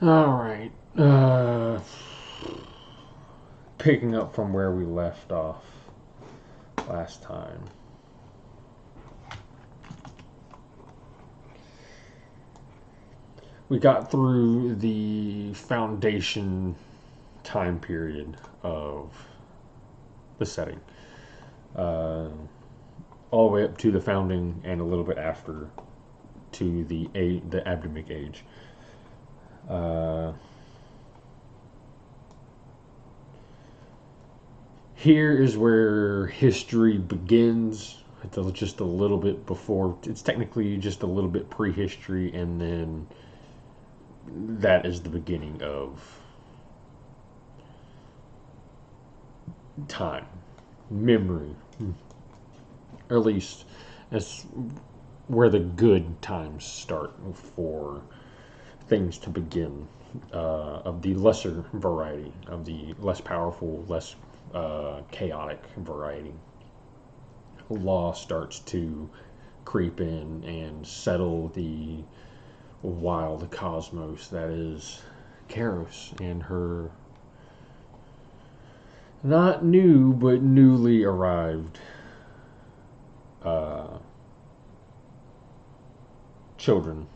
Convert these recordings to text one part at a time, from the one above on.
Alright. Picking up from where we left off last time. We got through the foundation time period of the setting. All the way up to the founding and a little bit after to the Abdemic age. Here is where history begins. It's just a little bit before. It's technically just a little bit prehistory, and then that is the beginning of time, memory, or at least that's where the good times start for things to begin. Of the lesser variety, of the less powerful, less chaotic variety, law starts to creep in and settle the wild cosmos that is Karos and her not new but newly arrived children.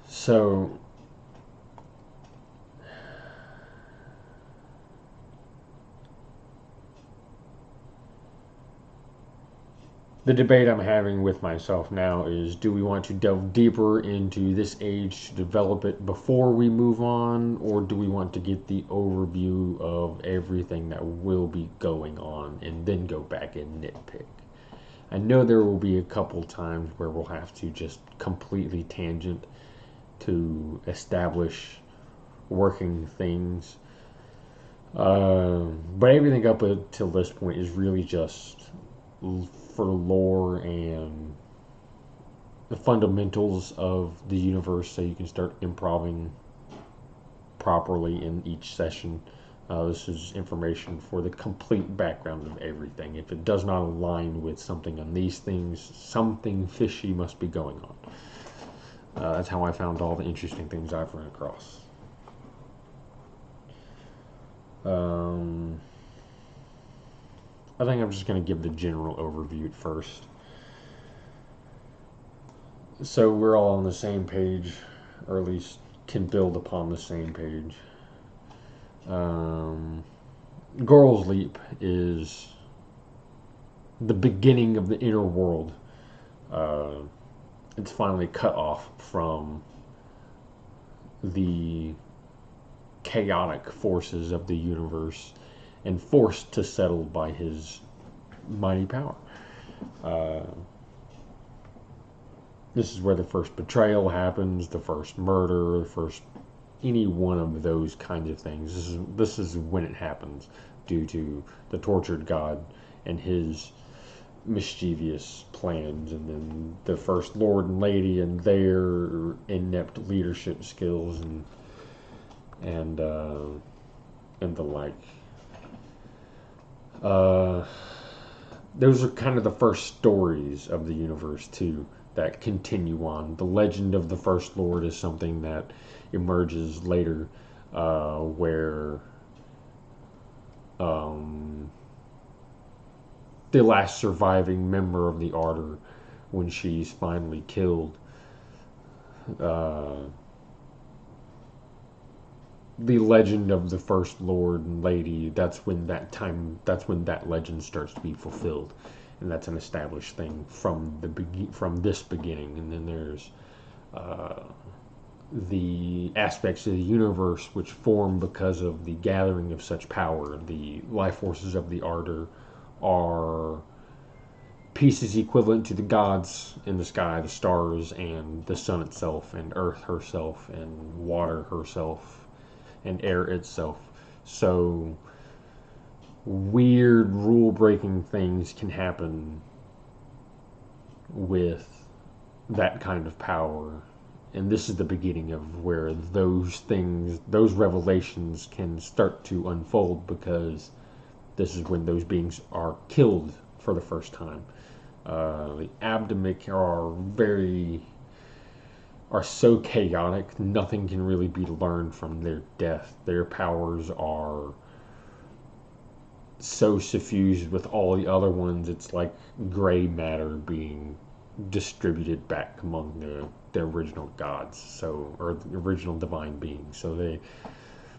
So the debate I'm having with myself now is, do we want to delve deeper into this age to develop it before we move on, or do we want to get the overview of everything that will be going on and then go back and nitpick? I know there will be a couple times where we'll have to just completely tangent to establish working things. But everything up until this point is really just for lore and the fundamentals of the universe so you can start improving properly in each session. This is information for the complete background of everything. If it does not align with something on these things, something fishy must be going on. That's how I found all the interesting things I've run across. I think I'm just going to give the general overview at first. So we're all on the same page, or at least can build upon the same page. Goral's Leap is the beginning of the inner world. It's finally cut off from the chaotic forces of the universe and forced to settle by his mighty power. This is where the first betrayal happens, the first murder, the first any one of those kinds of things. This is when it happens, due to the tortured god and his mischievous plans, and then the first lord and lady and their inept leadership skills and the like. Those are kind of the first stories of the universe too that continue on. The legend of the First Lord is something that emerges later, where the last surviving member of the Ardor, when she's finally killed, the legend of the First Lord and Lady, that's when that legend starts to be fulfilled, and that's an established thing from this beginning. And then there's the aspects of the universe which form because of the gathering of such power. The life forces of the Ardor are pieces equivalent to the gods in the sky, the stars, and the sun itself, and earth herself, and water herself, and air itself. So weird rule-breaking things can happen with that kind of power, and this is the beginning of where those revelations can start to unfold, because this is when those beings are killed for the first time. The Abdemic are very are so chaotic, nothing can really be learned from their death. Their powers are so suffused with all the other ones, it's like gray matter being distributed back among the original gods, so, or the original divine beings. So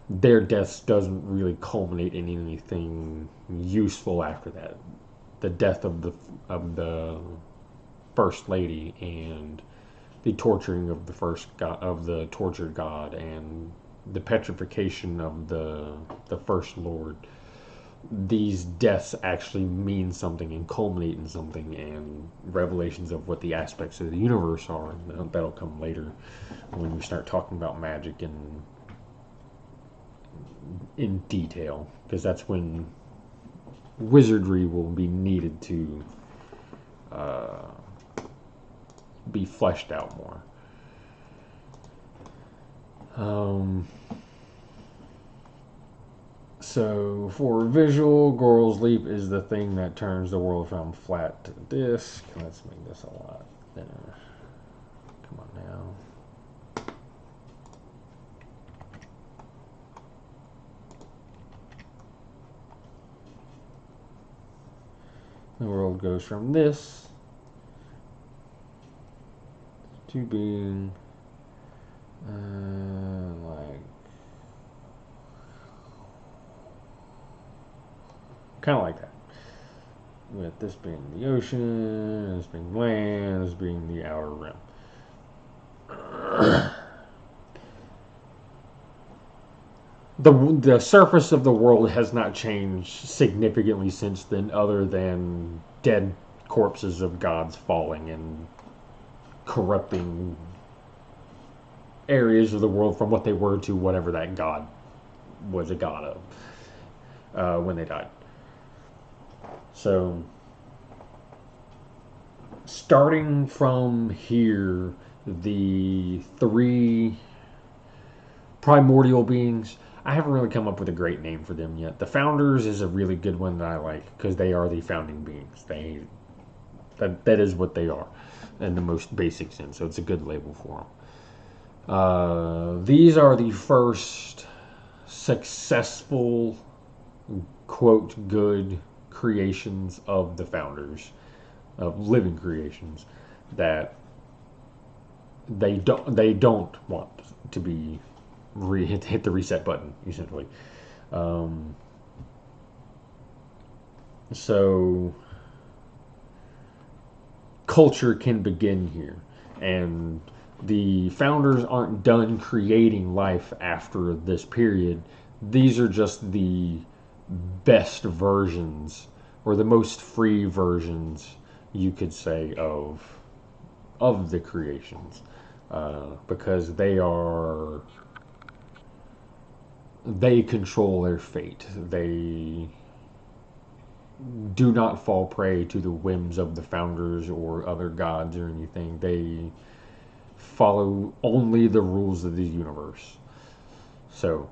their deaths doesn't really culminate in anything useful after that. The death of the first lady and the torturing of the first god, of the tortured god, and the petrification of the first lord. These deaths actually mean something and culminate in something, and revelations of what the aspects of the universe are. That'll come later when we start talking about magic in detail, because that's when wizardry will be needed to uh, be fleshed out more. So for visual, Goral's Leap is the thing that turns the world from flat to disk. Let's make this a lot thinner. Come on now. The world goes from this to being like kind of like that. With this being the ocean, this being land, this being the outer rim. The surface of the world has not changed significantly since then, other than dead corpses of gods falling and corrupting areas of the world from what they were to whatever that god was a god of when they died. So, starting from here, the three primordial beings, I haven't really come up with a great name for them yet. The Founders is a really good one that I like, because they are the founding beings. That is what they are in the most basic sense, so it's a good label for them. These are the first successful, quote, good creations of the Founders, of living creations, that they don't want to be hit the reset button, essentially. So culture can begin here, and the Founders aren't done creating life after this period. These are just the best versions, or the most free versions, you could say, of the creations, because they control their fate. They do not fall prey to the whims of the Founders or other gods or anything. They follow only the rules of the universe. So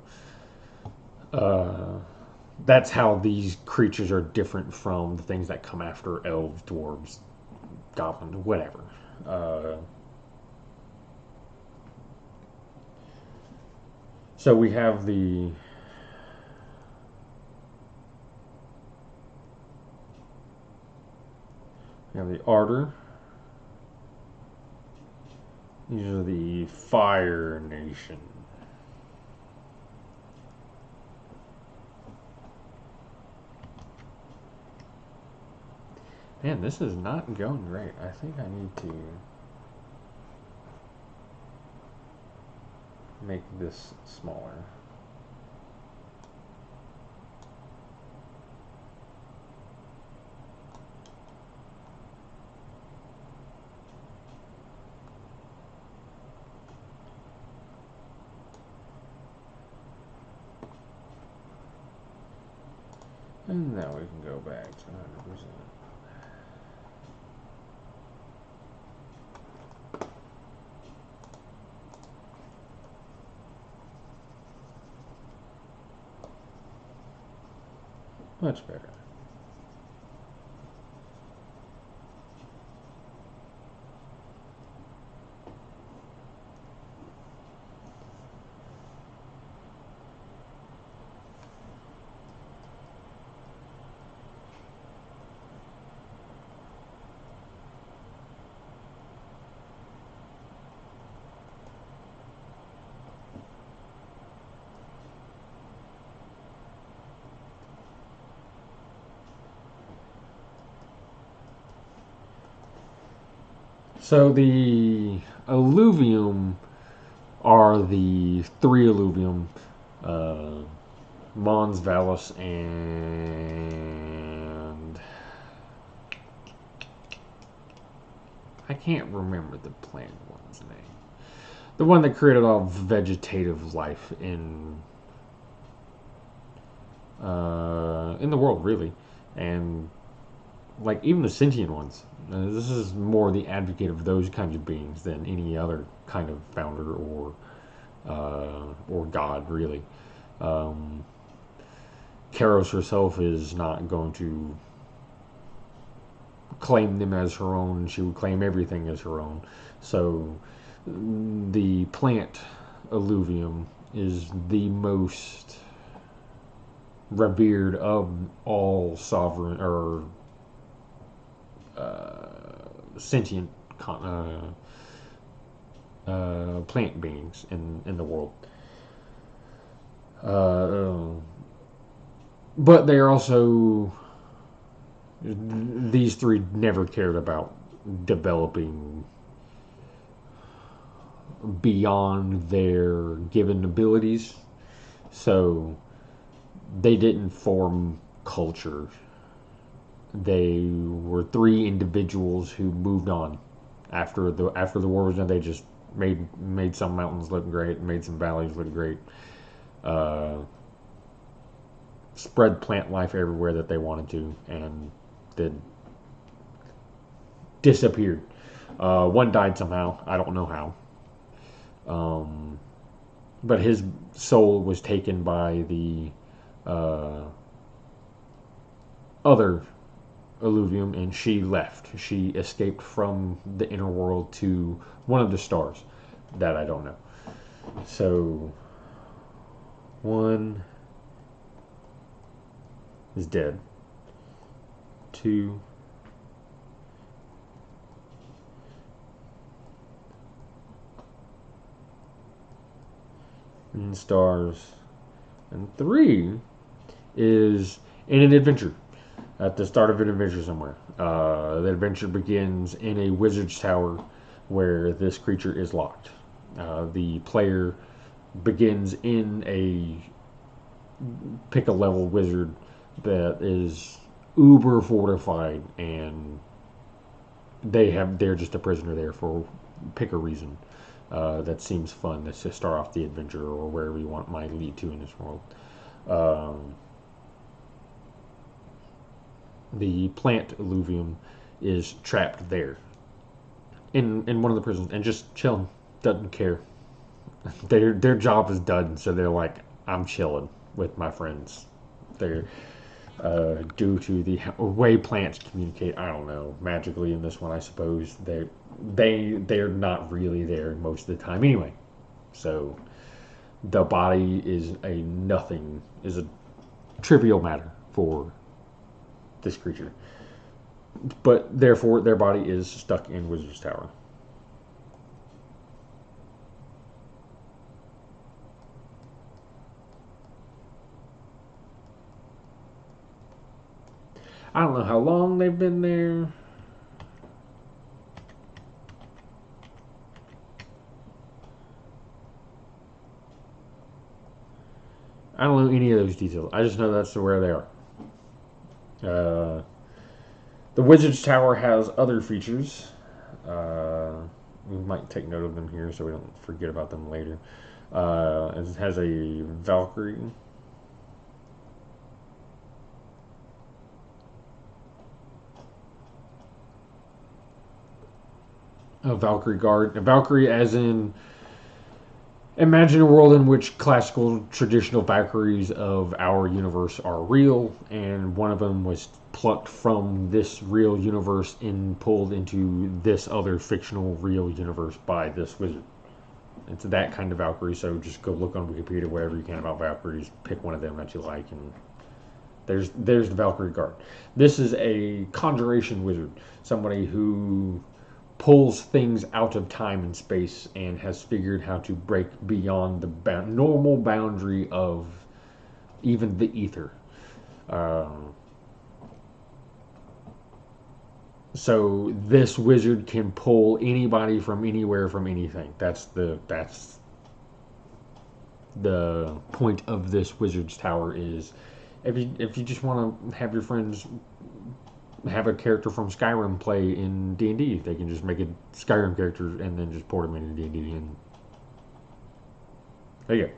that's how these creatures are different from the things that come after elves, dwarves, goblins, whatever. So we have the Ardor. These are the Fire Nation. Man, this is not going great. I think I need to make this smaller. And now we can go back to 100%. Much better. So the alluvium are the three alluvium, uh, Mons Vallis and I can't remember the plant one's name. The one that created all vegetative life in the world, really, and like even the sentient ones. This is more the advocate of those kinds of beings than any other kind of founder or god, really. Um, Karos herself is not going to claim them as her own. She would claim everything as her own. So the plant alluvium is the most revered of all sovereign or sentient plant beings in the world. Uh, but they are also, these three never cared about developing beyond their given abilities. So they didn't form culture. They were three individuals who moved on after the war was done. They just made some mountains look great, made some valleys look great, uh, spread plant life everywhere that they wanted to, and then disappeared. One died somehow. I don't know how. Um, but his soul was taken by the uh, other alluvium, and she left. She escaped from the inner world to one of the stars that I don't know. So one is dead. Two in stars, and three is in an adventure at the start of an adventure somewhere. The adventure begins in a wizard's tower where this creature is locked. The player begins in a pick a level wizard that is uber fortified, and they're just a prisoner there for pick a reason. That seems fun. That's to start off the adventure or wherever you want might lead to in this world. Um, the plant alluvium is trapped there in one of the prisons and just chilling, doesn't care. Their job is done, so they're like, I'm chilling with my friends. They're due to the way plants communicate. I don't know, magically in this one, I suppose they're not really there most of the time anyway. So the body is a trivial matter for this creature, but therefore their body is stuck in Wizard's Tower. I don't know how long they've been there. I don't know any of those details. I just know that's where they are. Uh, the Wizard's Tower has other features. We might take note of them here so we don't forget about them later. It has a Valkyrie. A Valkyrie guard. A Valkyrie, as in, imagine a world in which classical traditional Valkyries of our universe are real, and one of them was plucked from this real universe and pulled into this other fictional real universe by this wizard. It's that kind of Valkyrie, so just go look on Wikipedia, wherever you can about Valkyries, pick one of them that you like, and there's the Valkyrie guard. This is a conjuration wizard, somebody who pulls things out of time and space and has figured how to break beyond the normal boundary of even the ether. Um, So this wizard can pull anybody from anywhere from anything. That's the point of this wizard's tower is if you just want to have your friends have a character from Skyrim play in D&D, they can just make a Skyrim character and then just port them into D&D, and there you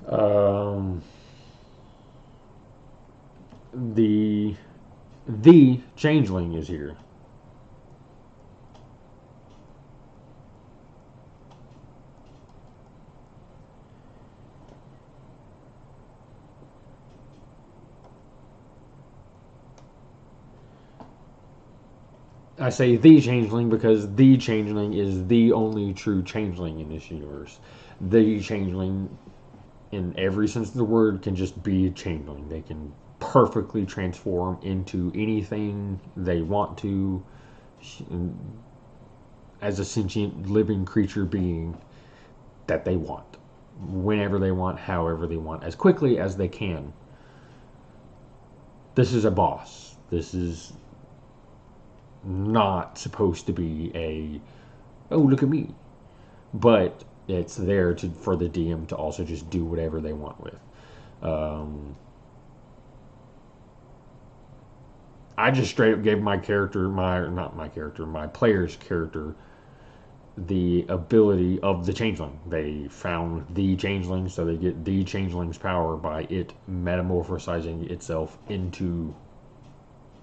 go. The changeling is here. I say the changeling because the changeling is the only true changeling in this universe. The changeling, in every sense of the word, can just be a changeling. They can perfectly transform into anything they want to as a sentient living creature being that they want, whenever they want, however they want, as quickly as they can. This is a boss. This is not supposed to be a, oh, look at me. But it's there for the DM to also just do whatever they want with. Um, I just straight up gave my character, not my character, my player's character, the ability of the changeling. They found the changeling, so they get the changeling's power by it metamorphosizing itself into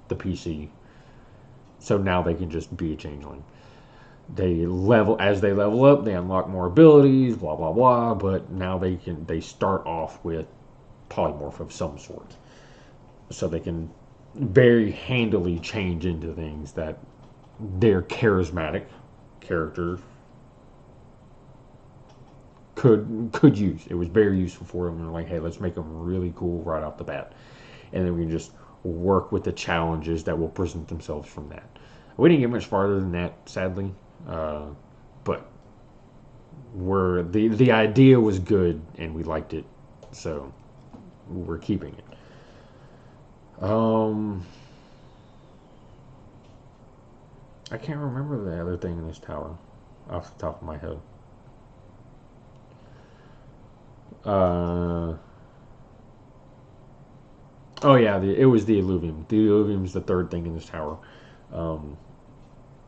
the PC. So now they can just be a changeling. They level up, they unlock more abilities, blah blah blah. But now they start off with polymorph of some sort, so they can very handily change into things that their charismatic character could use. It was very useful for them. They're like, hey, let's make them really cool right off the bat, and then we can just work with the challenges that will present themselves from that. We didn't get much farther than that, sadly, but the idea was good and we liked it, so we're keeping it. I can't remember the other thing in this tower off the top of my head. Uh, oh yeah, it was the alluvium. The alluvium is the third thing in this tower. Um,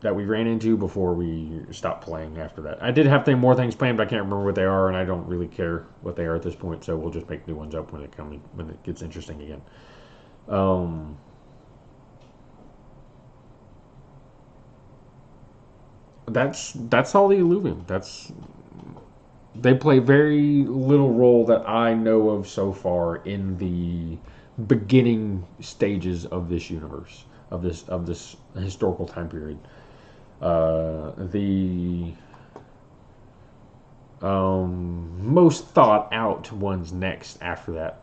that we ran into before we stopped playing after that. I did have more things planned, but I can't remember what they are, and I don't really care what they are at this point, so we'll just make new ones up when it gets interesting again. Um, that's all the alluvium. They play very little role that I know of so far in the beginning stages of this universe, of this historical time period. The most thought out ones next after that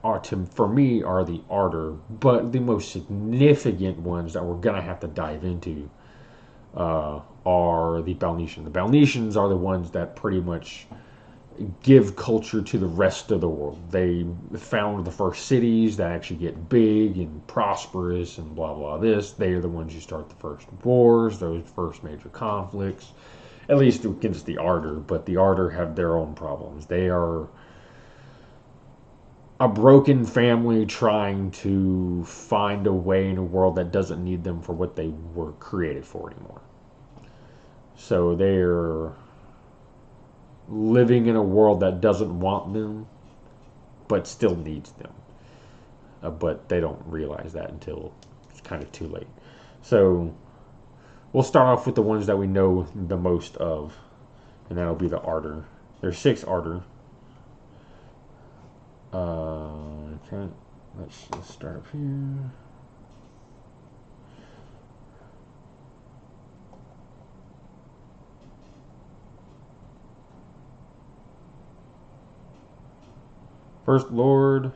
for me are the Ardor, but the most significant ones that we're gonna have to dive into are the Balnesian. The Balnesians are the ones that pretty much give culture to the rest of the world. They found the first cities that actually get big and prosperous and blah blah this. They are the ones who start the first wars, those first major conflicts, at least against the Ardor. But the Ardor have their own problems. They are a broken family trying to find a way in a world that doesn't need them for what they were created for anymore. So they're living in a world that doesn't want them, but still needs them. But they don't realize that until it's kind of too late. So we'll start off with the ones that we know the most of, and that'll be the Ardor. There's 6 Ardor. Okay, let's start up here. First Lord.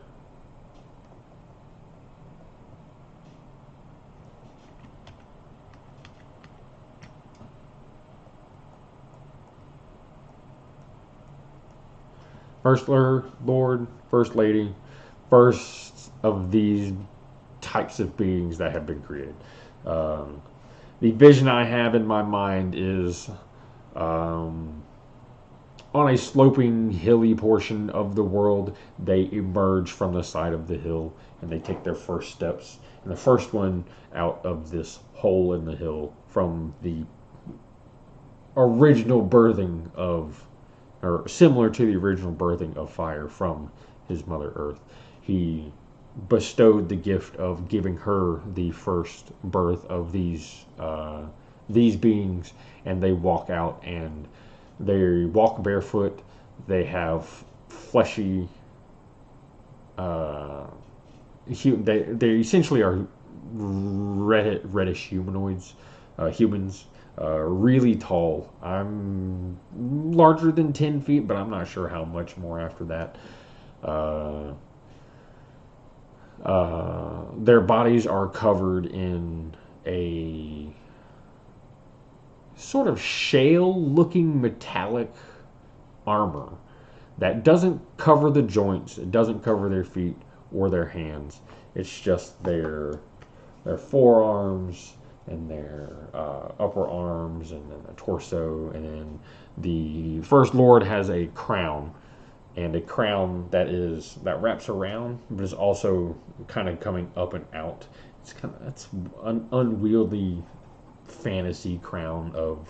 First Lord, First Lady, first of these types of beings that have been created. Um, the vision I have in my mind is um, on a sloping, hilly portion of the world. They emerge from the side of the hill and they take their first steps. And the first one out of this hole in the hill from the original birthing of, or similar to the original birthing of fire from his Mother Earth. He bestowed the gift of giving her the first birth of these beings, and they walk out and they walk barefoot. They have fleshy. Uh, they essentially are reddish humanoids, humans, really tall. I'm larger than 10 feet, but I'm not sure how much more after that. Uh, their bodies are covered in a sort of shale-looking metallic armor that doesn't cover the joints. It doesn't cover their feet or their hands. It's just their forearms and their upper arms and then the torso. And then the First Lord has a crown, and a crown that wraps around, but is also kind of coming up and out. That's an unwieldy fantasy crown of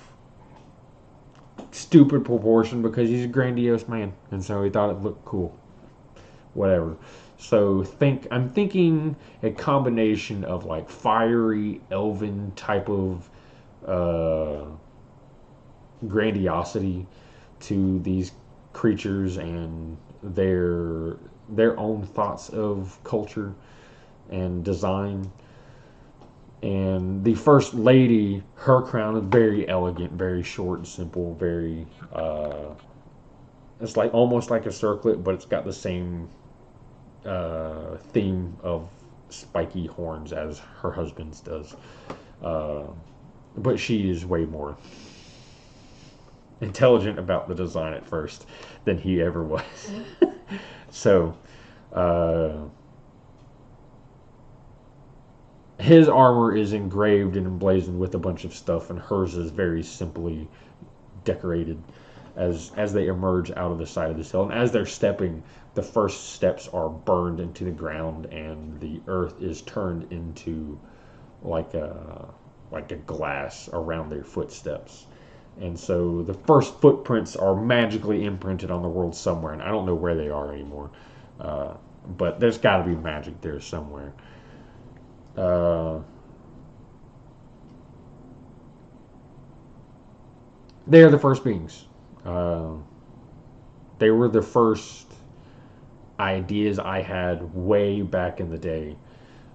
stupid proportion because he's a grandiose man, and so he thought it looked cool. Whatever. So I'm thinking a combination of like fiery elven type of grandiosity to these creatures and their own thoughts of culture and design. And the first lady, her crown is very elegant, very short and simple, very it's like almost like a circlet, but it's got the same theme of spiky horns as her husband's does. But she is way more intelligent about the design at first than he ever was. So, his armor is engraved and emblazoned with a bunch of stuff, and hers is very simply decorated as they emerge out of the side of this hill. And as they're stepping, the first steps are burned into the ground, and the earth is turned into like a glass around their footsteps. And so the first footprints are magically imprinted on the world somewhere, and I don't know where they are anymore. But there's got to be magic there somewhere. They are the first beings. They were the first ideas I had way back in the day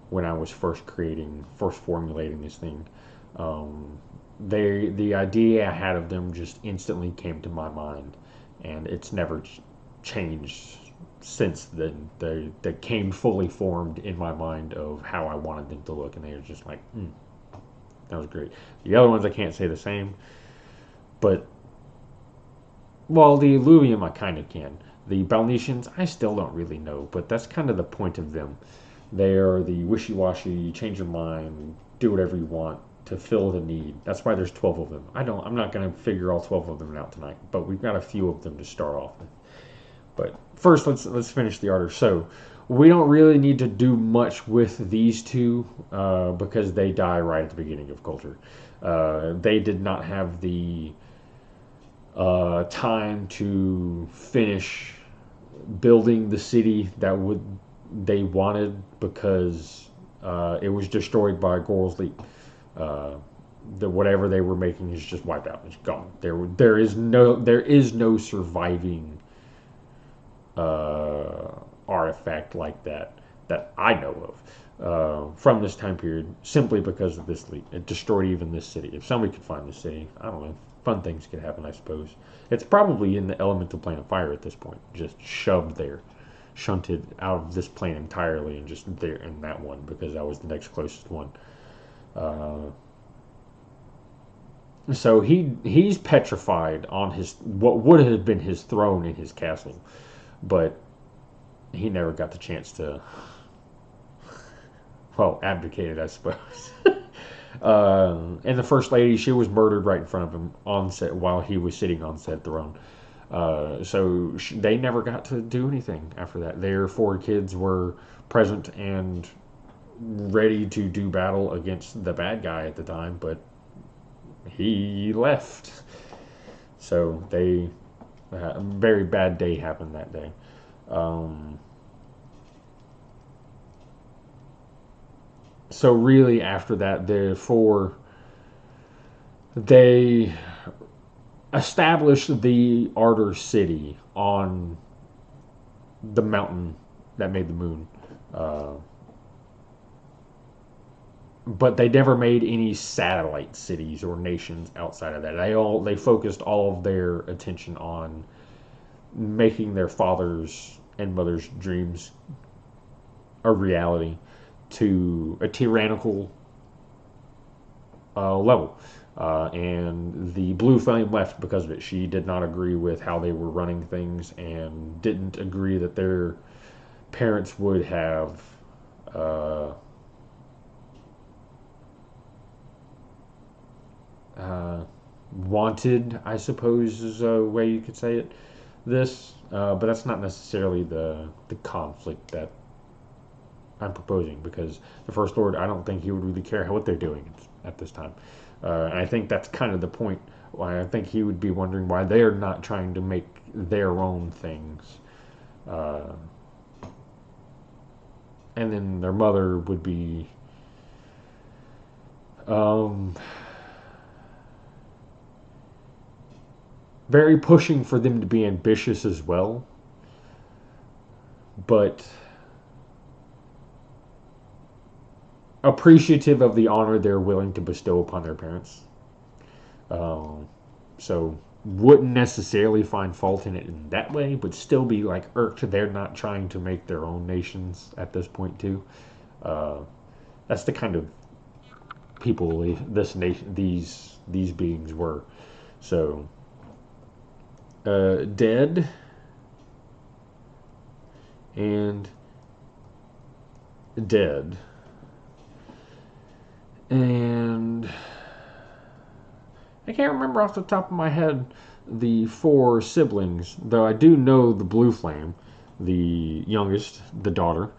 when I was first formulating this thing. The idea I had of them just instantly came to my mind, and it's never changed since then. They came fully formed in my mind of how I wanted them to look, and they were just like, that was great. The other ones I can't say the same, but well, the Illuvium I kind of can. The Balnesians I still don't really know, but that's kind of the point of them. They are the wishy-washy, change your mind, do whatever you want to fill the need. That's why there's 12 of them. I'm not going to figure all 12 of them out tonight, but we've got a few of them to start off with. But first, let's finish the Ardor. So we don't really need to do much with these two because they die right at the beginning of culture. They did not have the time to finish building the city that they wanted because it was destroyed by Gorl's Leap. Whatever they were making is just wiped out. It's gone. There is no surviving artifact like that I know of from this time period, simply because of this leak. It destroyed even this city. If somebody could find this city, I don't know, fun things could happen, I suppose. It's probably in the elemental plane of fire at this point, just shoved there, shunted out of this plane entirely, and just there in that one because that was the next closest one. So he's petrified on what would have been his throne in his castle, but he never got the chance to well, abdicated, I suppose. And the first lady, she was murdered right in front of him on set while he was sitting on said throne. So they never got to do anything after that. Their four kids were present and ready to do battle against the bad guy at the time, but he left. So they a very bad day happened that day. Um, so really, after that, they established the Ardor city on the mountain that made the moon. Uh, but they never made any satellite cities or nations outside of that. They focused all of their attention on making their fathers and mothers' dreams a reality to a tyrannical level. And the Blue Flame left because of it. She did not agree with how they were running things and didn't agree that their parents would have uh, uh, wanted, I suppose, is a way you could say it. But that's not necessarily the conflict that I'm proposing, because the First Lord, I don't think he would really care what they're doing at this time. And I think that's kind of the point. Why I think he would be wondering why they're not trying to make their own things. Uh, and then their mother would be um, very pushing for them to be ambitious as well. But appreciative of the honor they're willing to bestow upon their parents. Um, so wouldn't necessarily find fault in it in that way, but still be like irked they're not trying to make their own nations at this point too. Uh, that's the kind of people this nation, these beings were. So dead and dead. And I can't remember off the top of my head the four siblings, though I do know the Blue Flame, the youngest, the daughter.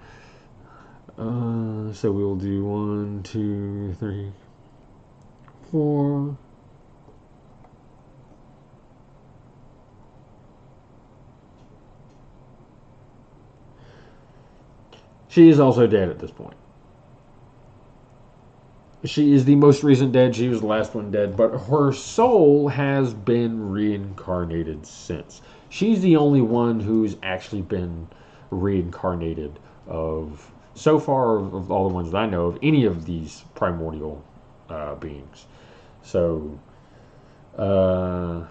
So we'll do 1, 2, 3, 4. She is also dead at this point. She is the most recent dead. She was the last one dead, but her soul has been reincarnated since. She's the only one who's actually been reincarnated of so far of all the ones that I know of any of these primordial beings. So, uh,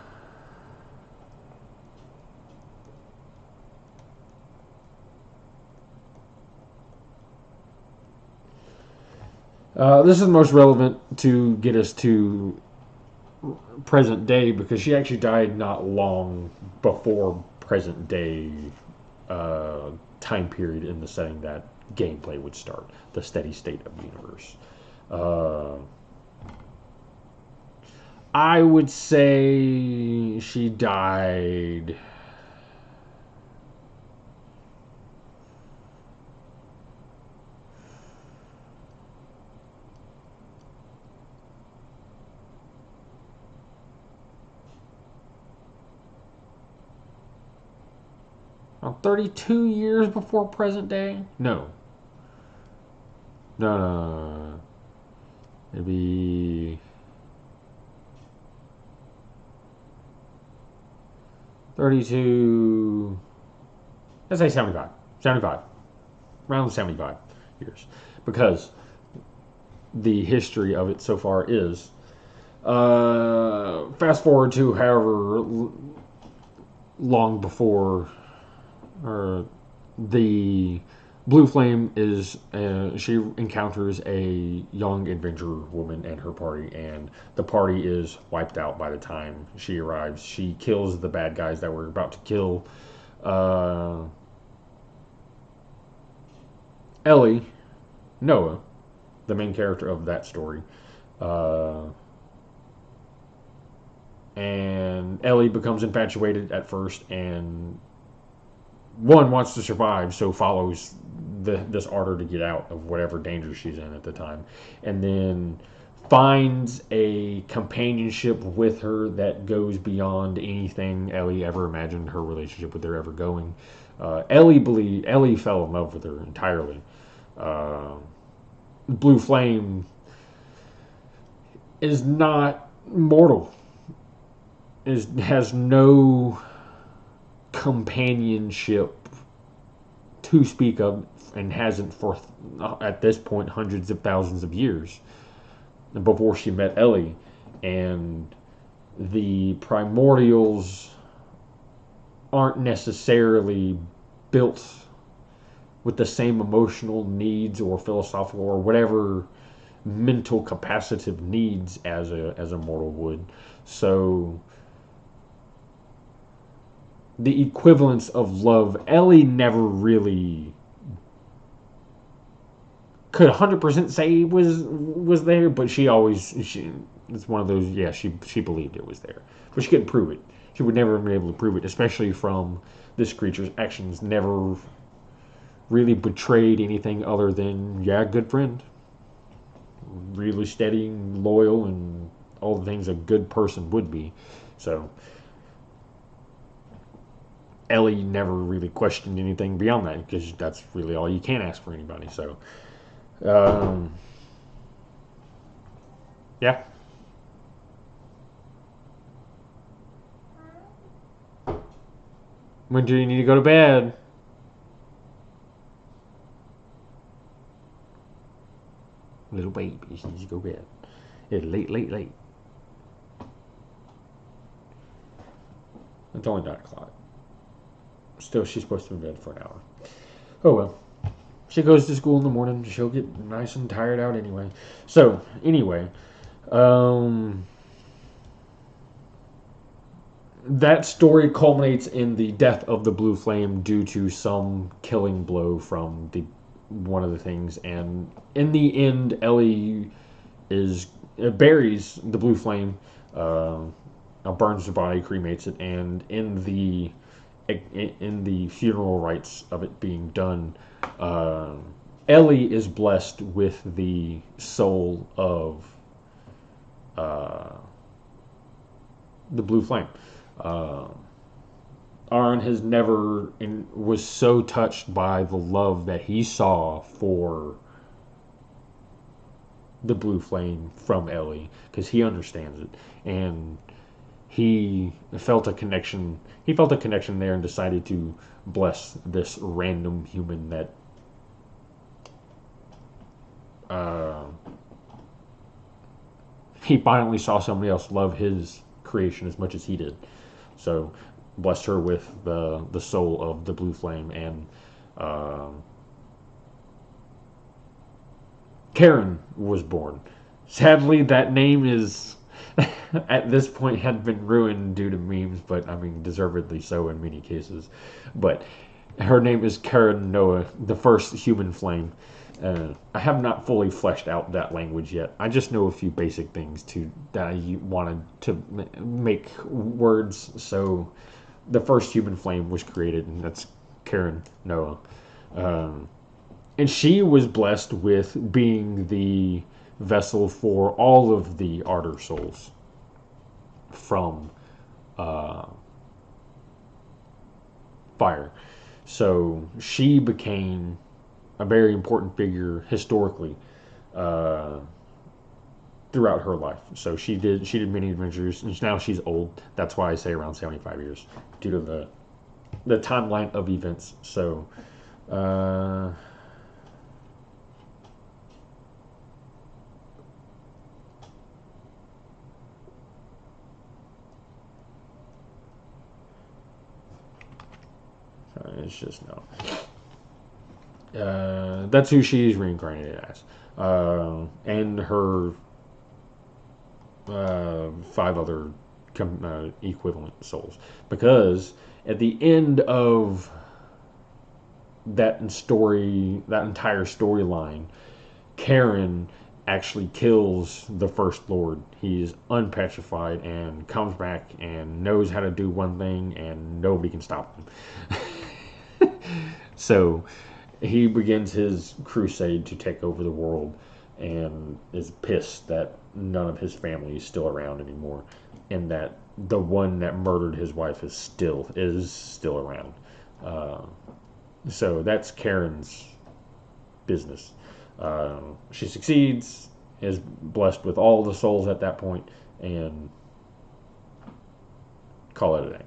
this is most relevant to get us to present day, because she actually died not long before present day uh, time period in the setting that gameplay would start, the steady state of the universe. Uh, I would say she died 32 years before present day. No. Maybe 32. Let's say 75. 75. Around 75 years. Because the history of it so far is. Fast forward to however long before the Blue Flame is she encounters a young adventurer woman and her party, and the party is wiped out by the time she arrives. She kills the bad guys that were about to kill uh, Ellie, Noah, the main character of that story. Uh, and Ellie becomes infatuated at first, and one wants to survive, so follows this Ardor to get out of whatever danger she's in at the time, and then finds a companionship with her that goes beyond anything Ellie ever imagined her relationship with her ever going. Ellie fell in love with her entirely. Uh, Blue Flame is not mortal. Has no companionship to speak of, and hasn't for at this point hundreds of thousands of years before she met Ellie. And the primordials aren't necessarily built with the same emotional needs or philosophical or whatever mental capacitive needs as a mortal would. So the equivalence of love, Ellie never really could 100% say was there, but she it's one of those, yeah, she believed it was there, but she couldn't prove it. She would never be able to prove it, especially from this creature's actions. Never really betrayed anything other than, yeah, good friend, really steady and loyal, and all the things a good person would be. So Ellie never really questioned anything beyond that, because that's really all you can ask for anybody. So, yeah. When do you need to go to bed? Little baby, she needs to go to bed. It's late. It's only 9 o'clock. Still, she's supposed to be in bed for an hour. Oh well. She goes to school in the morning. She'll get nice and tired out anyway. So, anyway, that story culminates in the death of the Blue Flame due to some killing blow from the one of the things, and in the end, Ellie buries the Blue Flame, burns the body, cremates it, and in the funeral rites of it being done, Ellie is blessed with the soul of the Blue Flame. Aaron was so touched by the love that he saw for the Blue Flame from Ellie, because he understands it, and he felt a connection. He felt a connection there and decided to bless this random human that he finally saw somebody else love his creation as much as he did. So blessed her with the soul of the Blue Flame, and Karen was born. Sadly, that name is at this point had been ruined due to memes, but I mean deservedly so in many cases. But her name is Karen Noah, the first human flame. I have not fully fleshed out that language yet. I just know a few basic things that I wanted to make words. So the first human flame was created, and that's Karen Noah. And she was blessed with being the vessel for all of the Ardor souls from fire. So she became a very important figure historically throughout her life. So she did many adventures, and now she's old. That's why I say around 75 years, due to the timeline of events. So it's just no. That's who she's reincarnated as, and her 5 other equivalent souls. Because at the end of that entire storyline, Karen actually kills the First Lord. He's unpetrified and comes back and knows how to do one thing, and nobody can stop him. So he begins his crusade to take over the world, and is pissed that none of his family is still around anymore, and that the one that murdered his wife is still around. Uh, so that's Karen's business. She succeeds, is blessed with all the souls at that point, and call it a day.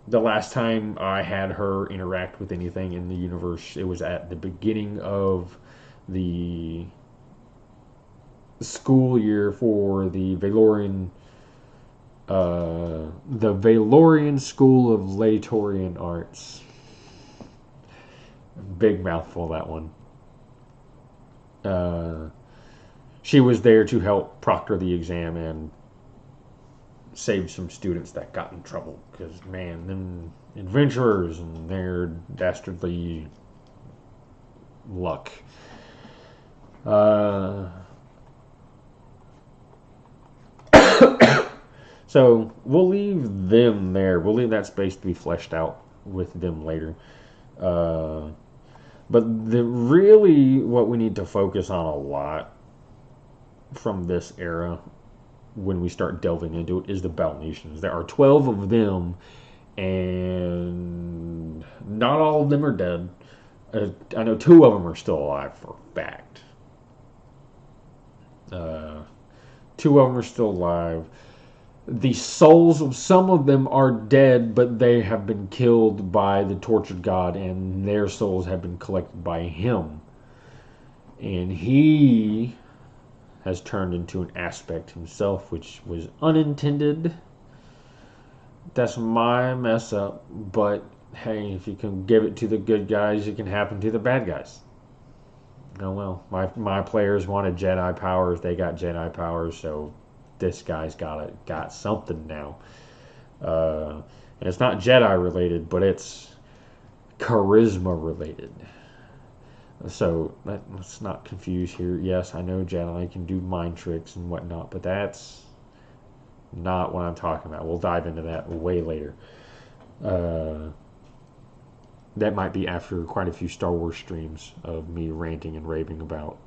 The last time I had her interact with anything in the universe, it was at the beginning of the school year for the Valorian School of Latorian Arts. Big mouthful, that one. Uh, she was there to help proctor the exam and save some students that got in trouble. Because, man, them adventurers and their dastardly luck. Uh, so we'll leave them there. We'll leave that space to be fleshed out with them later. Uh, but really what we need to focus on a lot from this era when we start delving into it is the Balnesians. There are 12 of them, and not all of them are dead. I know 2 of them are still alive for a fact. 2 of them are still alive. The souls of some of them are dead, but they have been killed by the tortured god, and their souls have been collected by him. And he has turned into an aspect himself, which was unintended. That's my mess up, but hey, if you can give it to the good guys, it can happen to the bad guys. Oh well, my players wanted Jedi powers, they got Jedi powers, so this guy's got something now. And it's not Jedi related, but it's charisma related. So let's not confuse here. Yes, I know Jedi can do mind tricks and whatnot, but that's not what I'm talking about. We'll dive into that way later. That might be after quite a few Star Wars streams of me ranting and raving about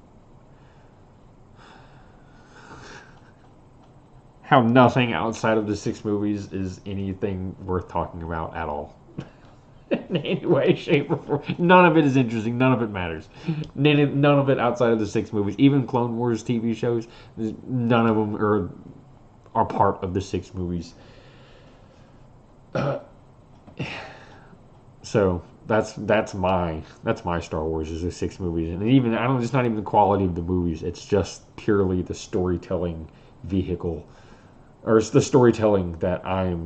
how nothing outside of the 6 movies is anything worth talking about at all. In any way, shape, or form. None of it is interesting. None of it matters. None of it outside of the 6 movies. Even Clone Wars TV shows, none of them are part of the 6 movies. So that's my Star Wars is the 6 movies, and even it's not even the quality of the movies. It's just purely the storytelling vehicle, or it's the storytelling that I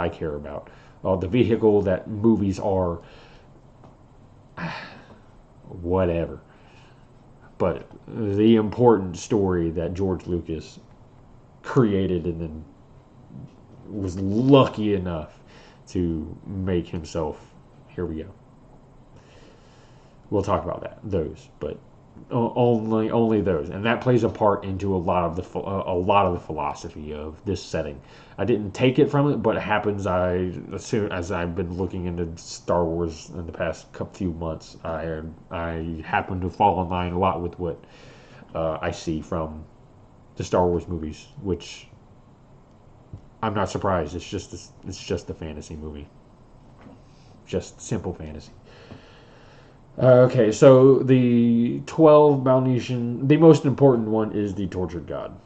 care about. The vehicle that movies are, whatever. But the important story that George Lucas created and then was lucky enough to make himself. Here we go. We'll talk about those, but only those, and that plays a part into a lot of the philosophy of this setting. I didn't take it from it, but it happens. As soon as I've been looking into Star Wars in the past few months, I happen to fall in line a lot with what I see from the Star Wars movies, which I'm not surprised. It's just a fantasy movie, just simple fantasy. Okay, so the 12 Balnesian, the most important one is the tortured god.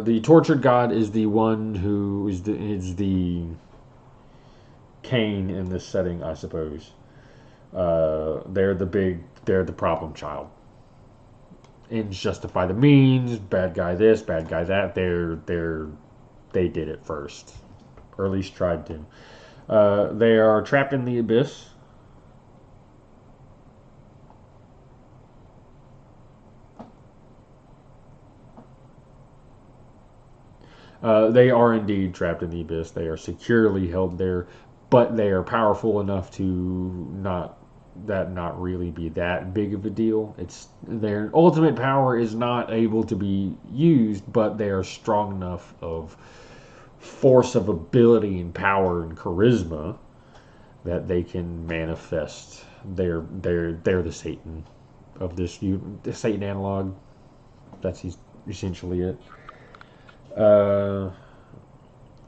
The tortured god is the one who is the Cain in this setting, I suppose. They're the problem child. Ends justify the means. Bad guy this, bad guy that. They did it first, or at least tried to. They are trapped in the abyss. They are indeed trapped in the abyss. They are securely held there, but they are powerful enough to not really be that big of a deal. It's their ultimate power is not able to be used, but they are strong enough of force of ability and power and charisma that they can manifest. They're the Satan of the Satan analog. That's essentially it. Uh,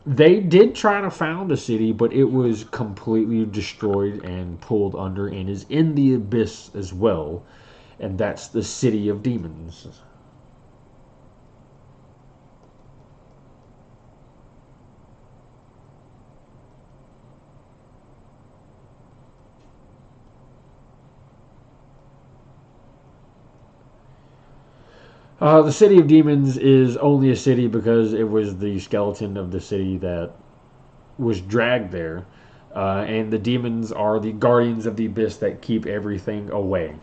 they did try to found a city, but it was completely destroyed and pulled under, and is in the abyss as well. And that's the city of demons. The city of demons is only a city because it was the skeleton of the city that was dragged there. And the demons are the guardians of the abyss that keep everything away.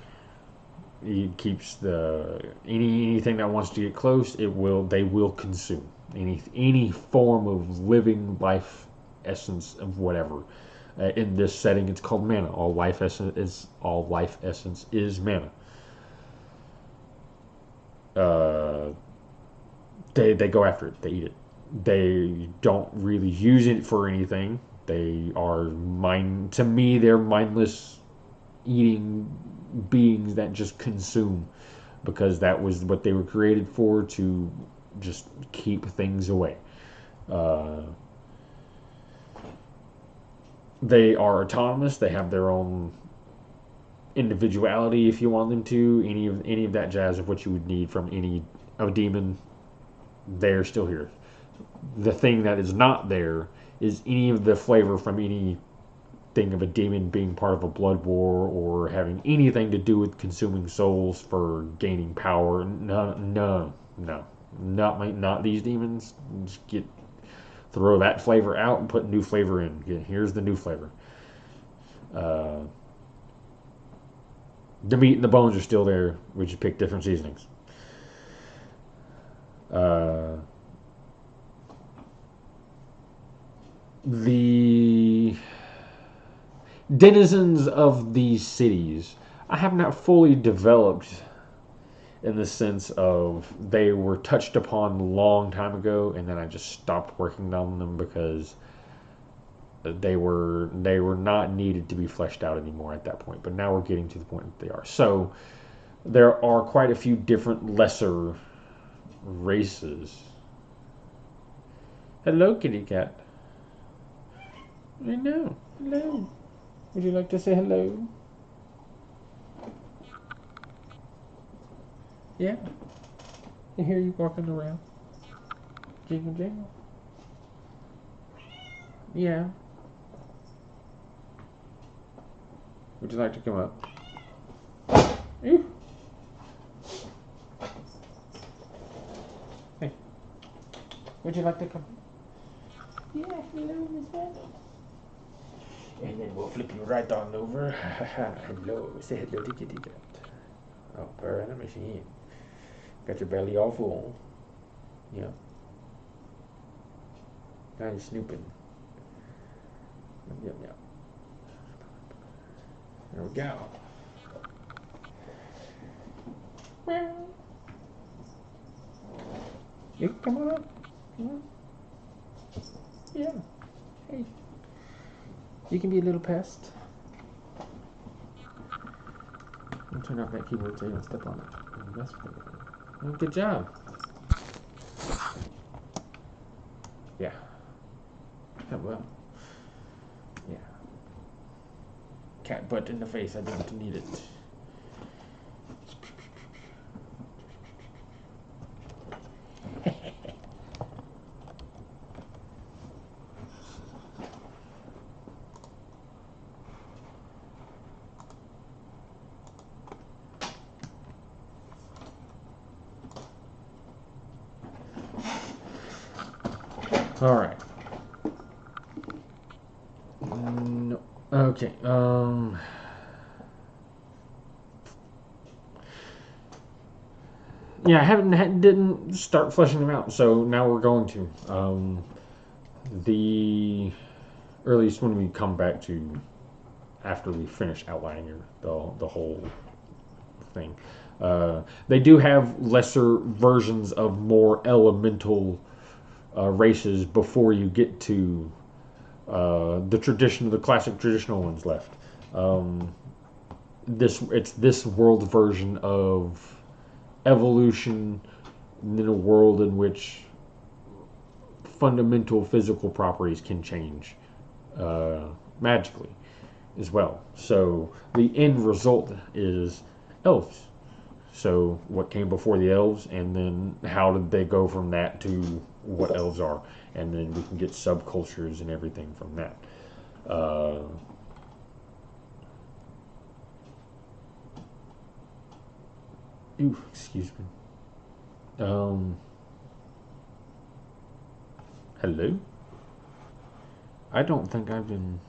He keeps anything that wants to get close. They will consume any form of living life essence of whatever. In this setting, it's called mana. All life essence is mana. Uh, they go after it. They eat it. They don't really use it for anything. They are to me, they're mindless eating beings that just consume, because that was what they were created for, to just keep things away. Uh, they are autonomous. They have their own individuality if you want them to. Any of that jazz of what you would need from a demon, they're still here. The thing that is not there is any of the flavor from any thing of a demon being part of a blood war or having anything to do with consuming souls for gaining power. No. Not these demons. Just throw that flavor out and put new flavor in. Here's the new flavor. The meat and the bones are still there. We just pick different seasonings. The denizens of these cities, I have not fully developed, in the sense of they were touched upon a long time ago, and then I just stopped working on them because they were not needed to be fleshed out anymore at that point. But now we're getting to the point that they are. So there are quite a few different lesser races. Hello, kitty cat. I know. Hello. Would you like to say hello? Yeah. I hear you walking around. Jingle jangle. Yeah. Would you like to come up? Ew. Hey. Would you like to come? Yeah, hello, Miss Beth. And then we'll flip you right on over. Hello. Say hello to kitty cat. Oh, purr on the machine. Got your belly all full. Yeah. Now you're snooping. Yep. There we go. Well, you come on up. Come on. Yeah. Hey. You can be a little pest. I'll turn off that keyboard so you don't step on it. That's well, good job. Yeah. Oh, well. Yeah. Cat butt in the face. I didn't need it. All right. No. Okay. yeah, I didn't start fleshing them out, so now we're going to the or at least when we come back to after we finish outlining the whole thing. They do have lesser versions of more elemental races before you get to the classic traditional ones left. Um, it's this world version of evolution in a world in which fundamental physical properties can change magically as well. So the end result is elves. So what came before the elves, and then how did they go from that to what elves are, and then we can get subcultures and everything from that. Uh, excuse me. Hello. I don't think I've been